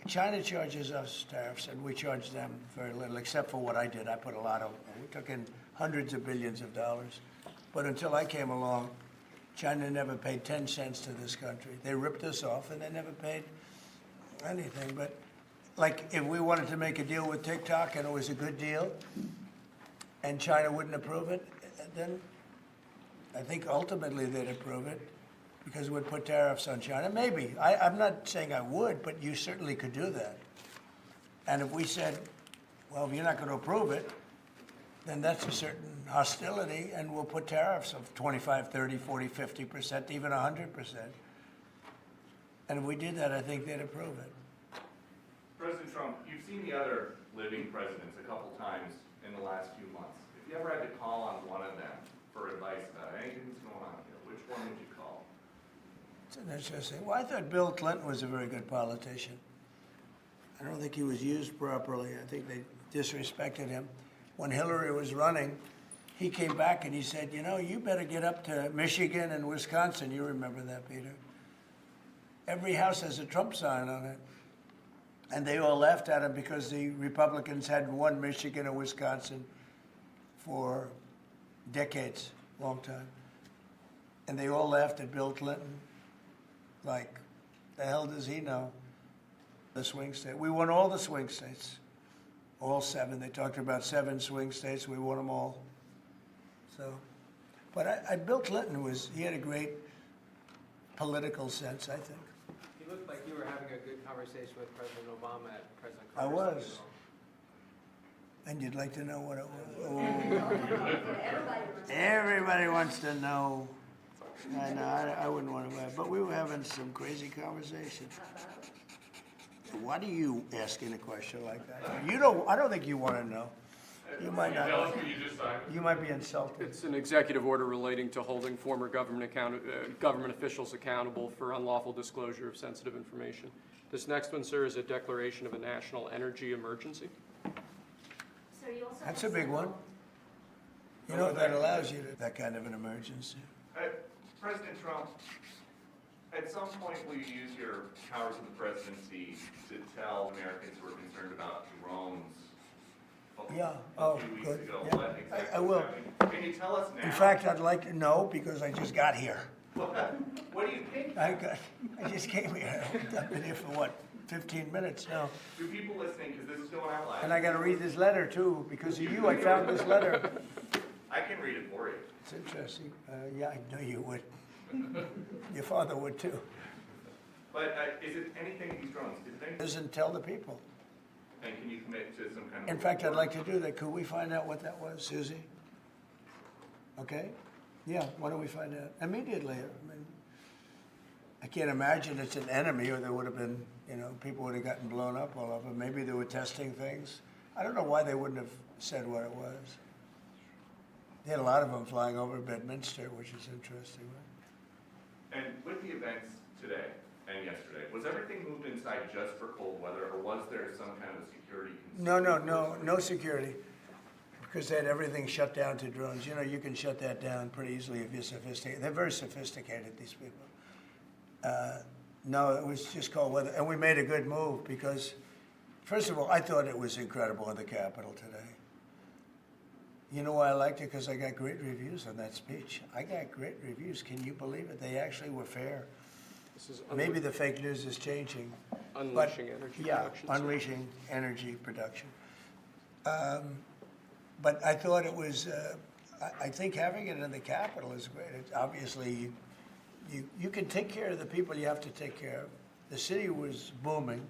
S2: China charges us tariffs, and we charge them very little, except for what I did. I put a lot of, we took in hundreds of billions of dollars. But until I came along, China never paid 10 cents to this country. They ripped us off, and they never paid anything. But like, if we wanted to make a deal with TikTok, and it was a good deal, and China wouldn't approve it, then I think ultimately they'd approve it, because we'd put tariffs on China. Maybe. I'm not saying I would, but you certainly could do that. And if we said, well, if you're not going to approve it, then that's a certain hostility, and we'll put tariffs of 25, 30, 40, 50%, even 100%. And if we did that, I think they'd approve it.
S5: President Trump, you've seen the other living presidents a couple times in the last few months. If you ever had to call on one of them for advice about anything that's going on here, which one would you call?
S2: It's an interesting. Well, I thought Bill Clinton was a very good politician. I don't think he was used properly. I think they disrespected him. When Hillary was running, he came back and he said, you know, you better get up to Michigan and Wisconsin. You remember that, Peter? Every house has a Trump sign on it. And they all laughed at him because the Republicans had won Michigan and Wisconsin for decades, long time. And they all laughed at Bill Clinton. Like, the hell does he know? The swing state. We won all the swing states. All 7. They talked about 7 swing states. We won them all. So, but Bill Clinton he had a great political sense, I think.
S7: You looked like you were having a good conversation with President Obama at President
S2: I
S7: Carter's
S2: was.
S7: funeral.
S2: And you'd like to know what it was? Everybody wants to know. I know, I wouldn't want to, but we were having some crazy conversation. Why do you asking a question like that? I don't think you want to know. You might not.
S12: Tell us what you just signed.
S2: You might be insulted.
S3: It's an executive order relating to holding former government officials accountable for unlawful disclosure of sensitive information. This next one, sir, is a declaration of a national energy emergency.
S10: So you also
S2: That's a
S10: have
S2: big
S10: several-
S2: one. You know, that allows you that kind of an emergency.
S5: President Trump, at some point will you use your powers of the presidency to tell Americans who are concerned about drones?
S2: Yeah.
S5: A few weeks
S2: Good.
S5: ago,
S2: Yeah.
S5: what exactly
S2: I
S5: was
S2: will.
S5: happening? Can you tell us now?
S2: In fact, I'd like to know because I just got here.
S5: What do you think?
S2: I just came here. I've been here for what, 15 minutes now.
S5: Do people listening, because this is going out live.
S2: And I got to read this letter too. Because of you, I found this letter.
S5: I can read it for you.
S2: It's interesting. Yeah, I know you would. Your father would too.
S5: But is it anything these drones? Is it anything?
S2: Doesn't tell the people.
S5: And can you commit to some kind of?
S2: In fact, I'd like to do that. Could we find out what that was, Susie? Okay? Yeah, why don't we find out immediately? I mean, I can't imagine it's an enemy or there would have been, people would have gotten blown up all over. Maybe they were testing things. I don't know why they wouldn't have said what it was. They had a lot of them flying over Bedminster, which is interesting, right?
S5: And with the events today and yesterday, was everything moved inside just for cold weather, or was there some kind of a security concern?
S2: No security. because they had everything shut down to drones. You know, you can shut that down pretty easily if you're sophisticated. They're very sophisticated, these people. No, it was just cold weather. And we made a good move because, first of all, I thought it was incredible in the Capitol today. You know why I liked it? Because I got great reviews on that speech. I got great reviews. Can you believe it? They actually were fair.
S3: This is
S2: Maybe the fake news is changing.
S3: unleashing energy production.
S2: Yeah, unleashing energy production. But I thought it was, I think having it in the Capitol is great. Obviously, you can take care of the people you have to take care of. The city was booming.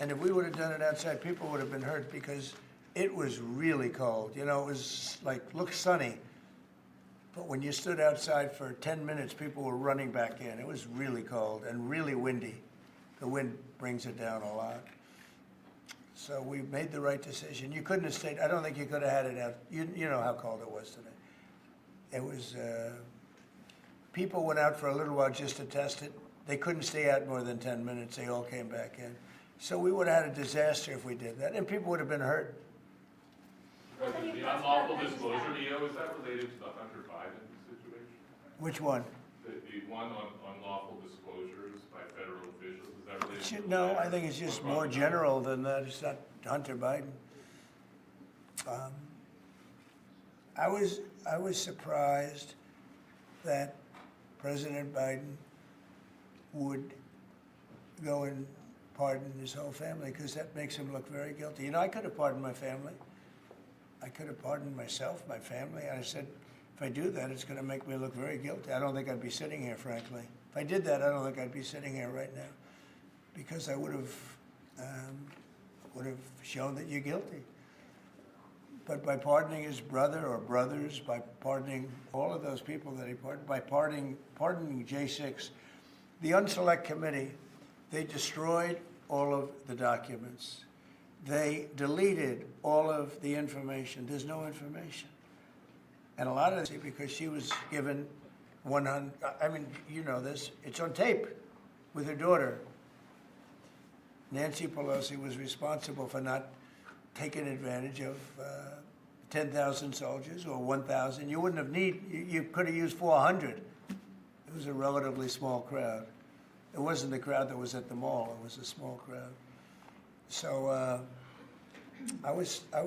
S2: And if we would have done it outside, people would have been hurt because it was really cold. You know, it was like, looked sunny. But when you stood outside for 10 minutes, people were running back in. It was really cold and really windy. The wind brings it down a lot. So we made the right decision. You couldn't have stayed. I don't think you could have had it out. You know how cold it was today. It was, people went out for a little while just to test it. They couldn't stay out more than 10 minutes. They all came back in. So we would have had a disaster if we did that, and people would have been hurt.
S12: President, the unlawful disclosure, Leo, is that related to the Hunter Biden situation?
S2: Which one?
S12: The one on unlawful disclosures by federal officials, is that related to?
S2: No, I think it's just more general than that. It's not Hunter Biden. I was surprised that President Biden would go and pardon his whole family, because that makes him look very guilty. You know, I could have pardoned my family. I could have pardoned myself, my family. I said, if I do that, it's going to make me look very guilty. I don't think I'd be sitting here, frankly. If I did that, I don't think I'd be sitting here right now, because I would have shown that you're guilty. But by pardoning his brother or brothers, by pardoning all of those people that he pardoned, by pardoning J6, the Unselect Committee, they destroyed all of the documents. They deleted all of the information. There's no information. And a lot of it, because she was given 100, I mean, you know this, it's on tape with her daughter. Nancy Pelosi was responsible for not taking advantage of 10,000 soldiers or 1,000. You wouldn't have you could have used 400. It was a relatively small crowd. It wasn't the crowd that was at the mall. It was a small crowd. So I was a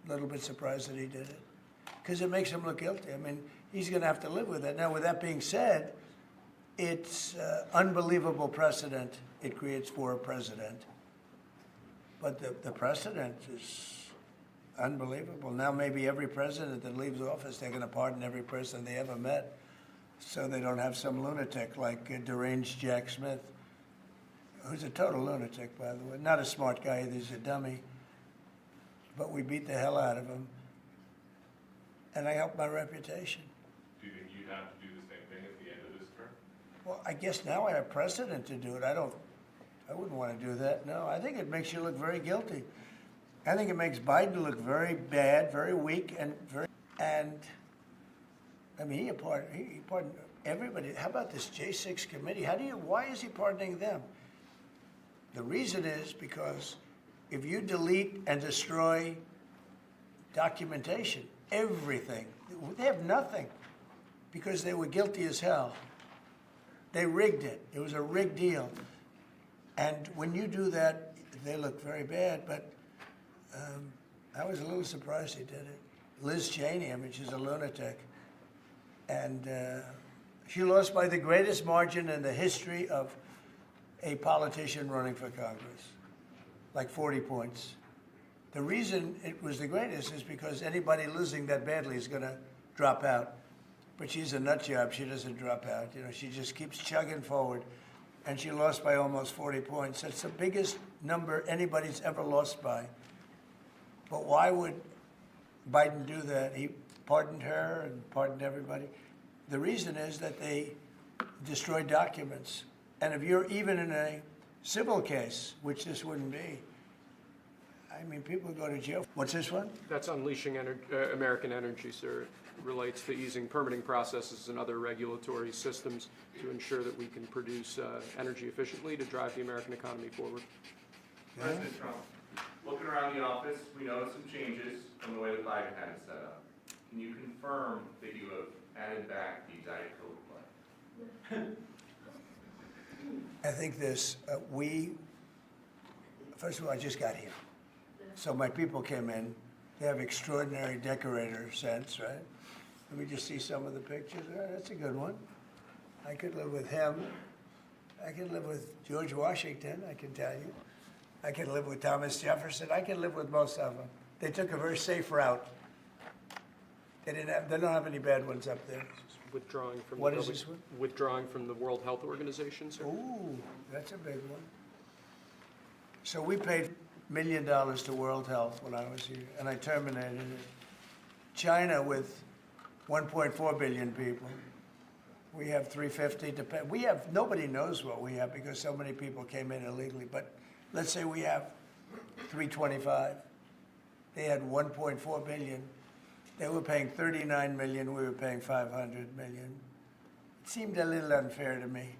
S2: little bit surprised that he did it, because it makes him look guilty. I mean, he's going to have to live with it. Now, with that being said, it's unbelievable precedent it creates for a president. But the precedent is unbelievable. Now maybe every president that leaves office, they're going to pardon every person they ever met, so they don't have some lunatic like deranged Jack Smith, who's a total lunatic, by the way. Not a smart guy either, he's a dummy. But we beat the hell out of him. And I helped my reputation.
S12: Do you think you'd have to do the same thing at the end of this term?
S2: Well, I guess now I have precedent to do it. I wouldn't want to do that, no. I think it makes you look very guilty. I think it makes Biden look very bad, very weak, and I mean, he pardoned everybody. How about this J6 committee? Why is he pardoning them? The reason is because if you delete and destroy documentation, everything, they have nothing, because they were guilty as hell. They rigged it. It was a rigged deal. And when you do that, they look very bad, but I was a little surprised he did it. Liz Cheney, I mean, she's a lunatic. And she lost by the greatest margin in the history of a politician running for Congress, like 40 points. The reason it was the greatest is because anybody losing that badly is going to drop out. But she's a nut job. She doesn't drop out. You know, she just keeps chugging forward. And she lost by almost 40 points. That's the biggest number anybody's ever lost by. But why would Biden do that? He pardoned her and pardoned everybody. The reason is that they destroyed documents. And if you're even in a civil case, which this wouldn't be, I mean, people go to jail. What's this one?
S3: That's unleashing American energy, sir. It relates to easing permitting processes and other regulatory systems to ensure that we can produce energy efficiently to drive the American economy forward.
S5: President Trump, looking around the office, we noticed some changes from the way that Biden had it set up. Can you confirm that you have added back the Diet Coke play?
S2: I think this, first of all, I just got here. So my people came in. They have extraordinary decorator sense, right? Let me just see some of the pictures. That's a good one. I could live with him. I could live with George Washington, I can tell you. I could live with Thomas Jefferson. I could live with most of them. They took a very safe route. They don't have any bad ones up there.
S3: Withdrawing from
S2: What is this one?
S3: Withdrawing from the World Health Organization, sir?
S2: Ooh, that's a big one. So we paid $1 million to World Health when I was here, and I terminated it. China with 1.4 billion people. We have 350 to pay. We have, nobody knows what we have because so many people came in illegally, but let's say we have 325. They had 1.4 billion. They were paying 39 million, we were paying 500 million. It seemed a little unfair to me.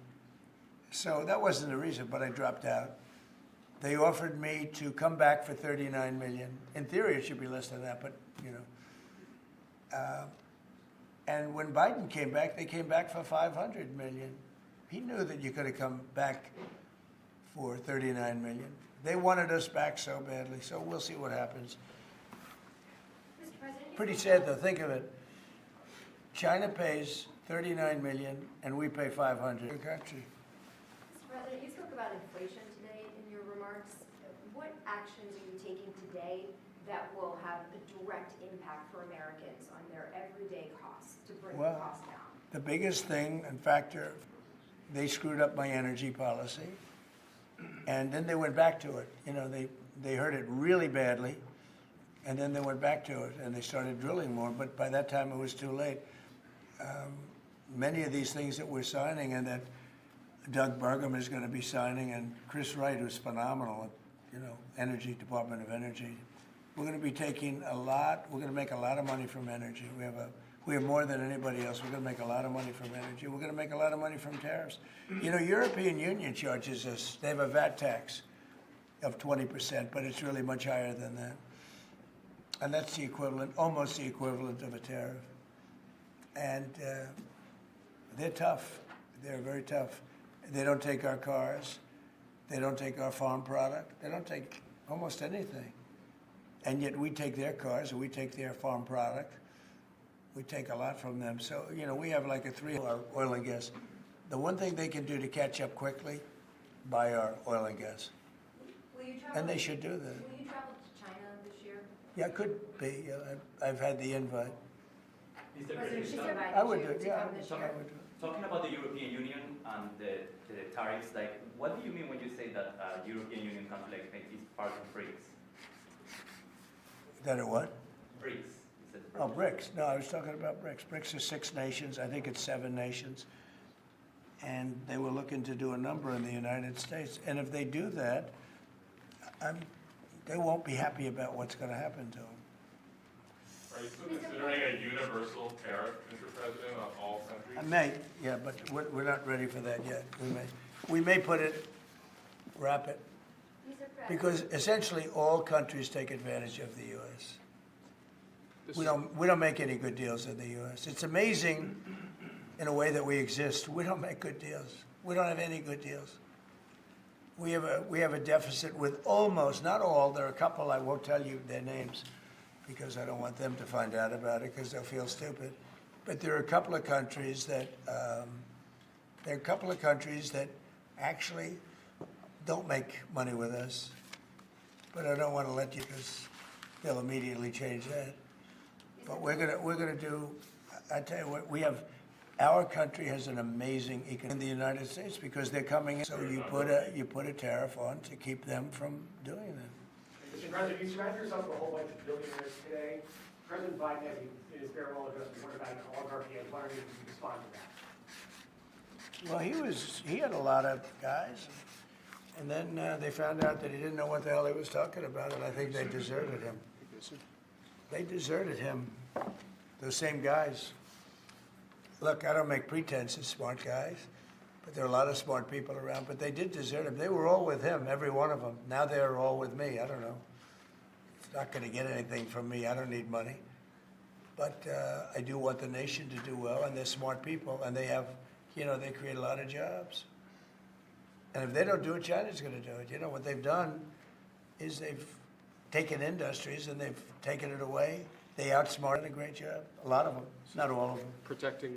S2: So that wasn't the reason, but I dropped out. They offered me to come back for 39 million. In theory, it should be less than that, but you know. And when Biden came back, they came back for 500 million. He knew that you could have come back for 39 million. They wanted us back so badly, so we'll see what happens. Pretty sad though, think of it. China pays 39 million and we pay 500. Good country.
S11: Mr. President, you spoke about inflation today in your remarks. What actions are you taking today that will have a direct impact for Americans on their everyday costs to bring the cost down?
S2: The biggest thing and factor, they screwed up my energy policy and then they went back to it. You know, they hurt it really badly. And then they went back to it, and they started drilling more. But by that time, it was too late. Many of these things that we're signing, and that Doug Burgum is going to be signing, and Chris Wright, who's phenomenal at, you know, Energy, Department of Energy. We're going to be taking a lot. We're going to make a lot of money from energy. We have more than anybody else. We're going to make a lot of money from energy. We're going to make a lot of money from tariffs. You know, European Union charges us. They have a VAT tax of 20%, but it's really much higher than that. And that's the equivalent, almost the equivalent of a tariff. And they're tough. They're very tough. They don't take our cars. They don't take our farm product. They don't take almost anything. And yet we take their cars and we take their farm product. We take a lot from them. So, you know, we have like a 3-hour oil and gas. The one thing they can do to catch up quickly, buy our oil and gas.
S11: Will you travel,
S2: and they should do that.
S11: Will you travel to China this year?
S2: Yeah, it could be. I've had the invite.
S13: Mr.
S11: President, she's
S13: President,
S11: invited
S2: I would
S11: you
S2: do it,
S11: to
S2: yeah.
S11: come this year.
S2: I would do it.
S13: talking about the European Union and the tariffs, like, what do you mean when you say that European Union country like Spain is part of BRICS?
S2: That a what?
S13: BRICS. You said
S2: Oh, BRICS. No, I was talking about BRICS. BRICS is 6 nations. I think it's 7 nations. And they were looking to do a number in the United States. And if they do that, they won't be happy about what's going to happen to them.
S12: Are you still considering a universal tariff, Mr. President, on all countries?
S2: I may, yeah, but we're not ready for that yet. We may wrap it, because essentially all countries take advantage of the U.S. We don't make any good deals in the U.S. It's amazing in a way that we exist. We don't make good deals. We don't have any good deals. We have a deficit with almost, not all, there are a couple, I won't tell you their names because I don't want them to find out about it because they'll feel stupid. But there are a couple of countries that actually don't make money with us. But I don't want to let you, because they'll immediately change that. But we're gonna do. I tell you what, our country has an amazing economy in the United States because they're coming in. So you put a tariff on to keep them from doing that.
S9: Mr. President, you surrounded yourself with a whole bunch of billionaires today. President Biden, in his farewell address, warned about an oligarchy. I was wondering if you could respond to that.
S2: Well, he had a lot of guys, and then they found out that he didn't know what the hell he was talking about, and I think they deserted him. They deserted him, those same guys. Look, I don't make pretenses, smart guys, but there are a lot of smart people around, but they did desert him. They were all with him, every one of them. Now they're all with me, I don't know. not going to get anything from me. I don't need money. But I do want the nation to do well, and they're smart people, and they have, they create a lot of jobs. And if they don't do it, China's going to do it. What they've done is they've taken industries and they've taken it away. They outsmarted a great job. A lot of them, not all of them.
S3: Protecting